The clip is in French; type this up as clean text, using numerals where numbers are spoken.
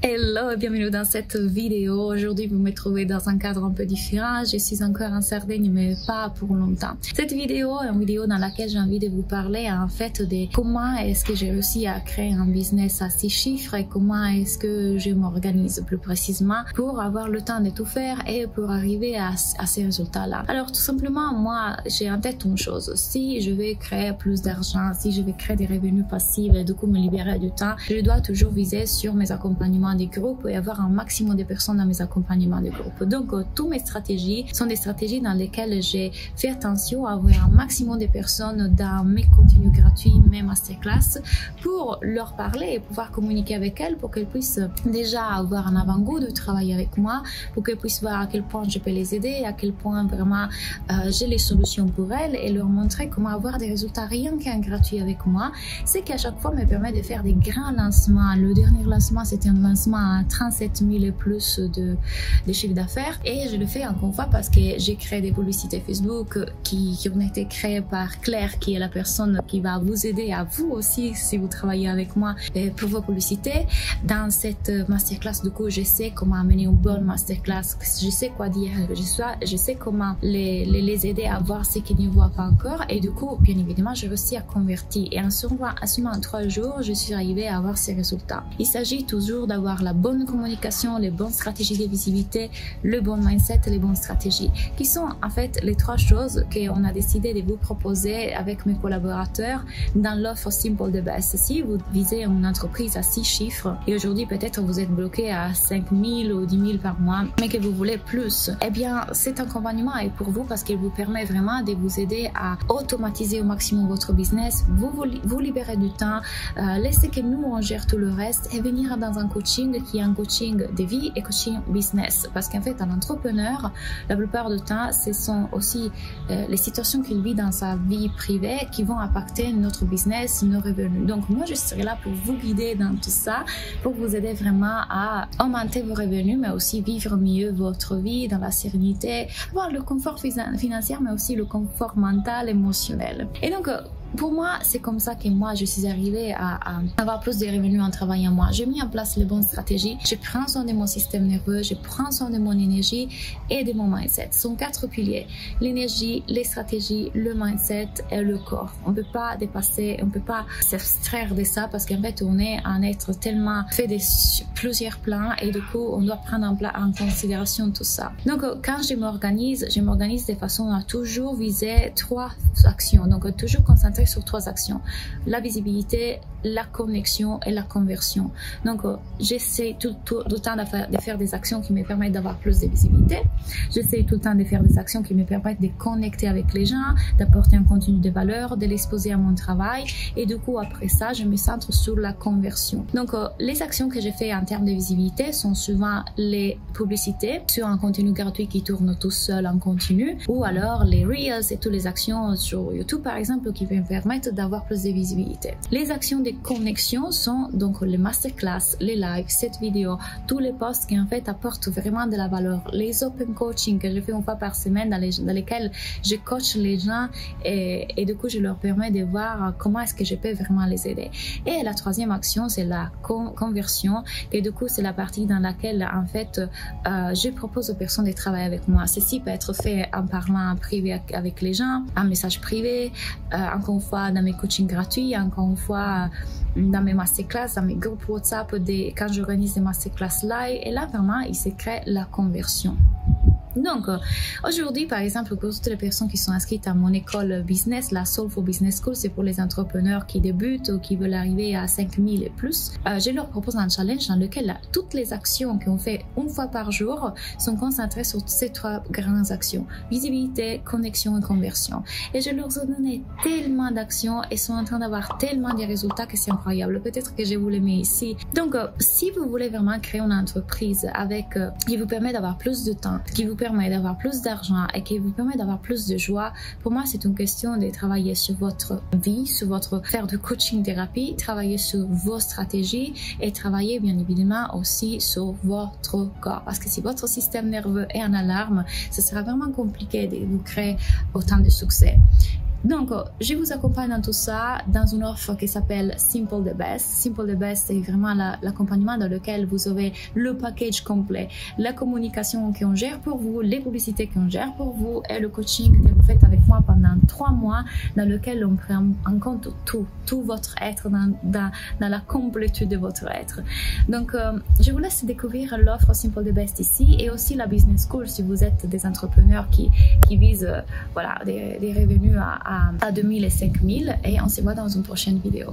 Hello et bienvenue dans cette vidéo. Aujourd'hui, vous me trouvez dans un cadre un peu différent. Je suis encore en Sardaigne, mais pas pour longtemps. Cette vidéo est une vidéo dans laquelle j'ai envie de vous parler en fait de comment est-ce que j'ai réussi à créer un business à 6 chiffres et comment est-ce que je m'organise plus précisément pour avoir le temps de tout faire et pour arriver à ces résultats-là. Alors tout simplement, moi, j'ai en tête une chose. Si je vais créer plus d'argent, si je vais créer des revenus passifs et du coup me libérer du temps, je dois toujours viser sur mes accompagnements des groupes et avoir un maximum de personnes dans mes accompagnements de groupes. Donc, toutes mes stratégies sont des stratégies dans lesquelles j'ai fait attention à avoir un maximum de personnes dans mes contenus gratuits, mes masterclass, pour leur parler et pouvoir communiquer avec elles pour qu'elles puissent déjà avoir un avant-goût de travailler avec moi, pour qu'elles puissent voir à quel point je peux les aider, à quel point vraiment j'ai les solutions pour elles et leur montrer comment avoir des résultats rien qu'un gratuit avec moi. C'est qu'à chaque fois me permet de faire des grands lancements. Le dernier lancement, c'était un lancement à 37 000 et plus de chiffre d'affaires et je le fais encore une fois parce que j'ai créé des publicités Facebook qui ont été créées par Claire, qui est la personne qui va vous aider à vous aussi si vous travaillez avec moi pour vos publicités. Dans cette masterclass, du coup, je sais comment amener une bonne masterclass, je sais quoi dire, je sais comment les aider à voir ce qu'ils ne voient pas encore et du coup, bien évidemment, j'ai réussi à convertir et en seulement 3 jours, je suis arrivée à avoir ces résultats. Il s'agit toujours d'avoir la bonne communication, les bonnes stratégies de visibilité, le bon mindset et les bonnes stratégies, qui sont en fait les 3 choses qu'on a décidé de vous proposer avec mes collaborateurs dans l'offre Simple the Best. Si vous visez une entreprise à 6 chiffres et aujourd'hui peut-être vous êtes bloqué à 5 000 ou 10 000 par mois, mais que vous voulez plus, eh bien cet accompagnement est pour vous parce qu'il vous permet vraiment de vous aider à automatiser au maximum votre business, vous libérer du temps, laisser que nous on gère tout le reste et venir dans un coaching qui est un coaching de vie et coaching business. Parce qu'en fait, un entrepreneur, la plupart du temps, ce sont aussi les situations qu'il vit dans sa vie privée qui vont impacter notre business, nos revenus. Donc, moi, je serai là pour vous guider dans tout ça, pour vous aider vraiment à augmenter vos revenus, mais aussi vivre mieux votre vie dans la sérénité, avoir le confort financier, mais aussi le confort mental, émotionnel. Et donc, pour moi, c'est comme ça que moi, je suis arrivée à avoir plus de revenus en travaillant moi. J'ai mis en place les bonnes stratégies. Je prends soin de mon système nerveux, je prends soin de mon énergie et de mon mindset. Ce sont 4 piliers. L'énergie, les stratégies, le mindset et le corps. On ne peut pas dépasser, on ne peut pas s'abstraire de ça parce qu'en fait, on est un être tellement fait de plusieurs plans et du coup, on doit prendre en considération tout ça. Donc, quand je m'organise de façon à toujours viser 3 actions. Donc, toujours concentrer sur 3 actions: la visibilité, la connexion et la conversion. Donc j'essaie tout le temps de faire des actions qui me permettent d'avoir plus de visibilité, j'essaie tout le temps de faire des actions qui me permettent de connecter avec les gens, d'apporter un contenu de valeur, de l'exposer à mon travail et du coup après ça je me centre sur la conversion. Donc les actions que j'ai fait en termes de visibilité sont souvent les publicités sur un contenu gratuit qui tourne tout seul en continu, ou alors les Reels et toutes les actions sur YouTube par exemple qui me permettent d'avoir plus de visibilité. Les actions de connexion sont donc les masterclass, les lives, cette vidéo, tous les posts qui en fait apportent vraiment de la valeur, les open coaching que je fais une fois par semaine dans lesquels je coach les gens et du coup je leur permets de voir comment est-ce que je peux vraiment les aider. Et la 3e action c'est la conversion et du coup c'est la partie dans laquelle en fait je propose aux personnes de travailler avec moi. Ceci peut être fait en parlant en privé avec les gens, en message privé, encore une fois dans mes coachings gratuits, encore une fois dans mes masterclass, dans mes groupes WhatsApp, quand j'organise des masterclass live, et là vraiment il se crée la conversion. Donc, aujourd'hui, par exemple, pour toutes les personnes qui sont inscrites à mon école business, la Soul for Business School, c'est pour les entrepreneurs qui débutent ou qui veulent arriver à 5 000 et plus. Je leur propose un challenge dans lequel toutes les actions qu'on fait une fois par jour sont concentrées sur ces 3 grandes actions: visibilité, connexion et conversion. Et je leur ai donné tellement d'actions et sont en train d'avoir tellement de résultats que c'est incroyable. Peut-être que je vous les mets ici. Donc, si vous voulez vraiment créer une entreprise qui vous permet d'avoir plus de temps, qui vous permet d'avoir plus d'argent et qui vous permet d'avoir plus de joie, pour moi c'est une question de travailler sur votre vie, faire du coaching thérapie, travailler sur vos stratégies et travailler bien évidemment aussi sur votre corps, parce que si votre système nerveux est en alarme, ce sera vraiment compliqué de vous créer autant de succès. Donc, je vous accompagne dans tout ça dans une offre qui s'appelle Simple the Best. Simple the Best, c'est vraiment l'accompagnement dans lequel vous avez le package complet, la communication qu'on gère pour vous, les publicités qu'on gère pour vous et le coaching que vous faites avec moi pendant 3 mois dans lequel on prend en compte tout votre être, dans la complétude de votre être. Donc, je vous laisse découvrir l'offre Simple the Best ici et aussi la Business School si vous êtes des entrepreneurs qui visent voilà, des revenus à 2000 et 5000 et on se voit dans une prochaine vidéo.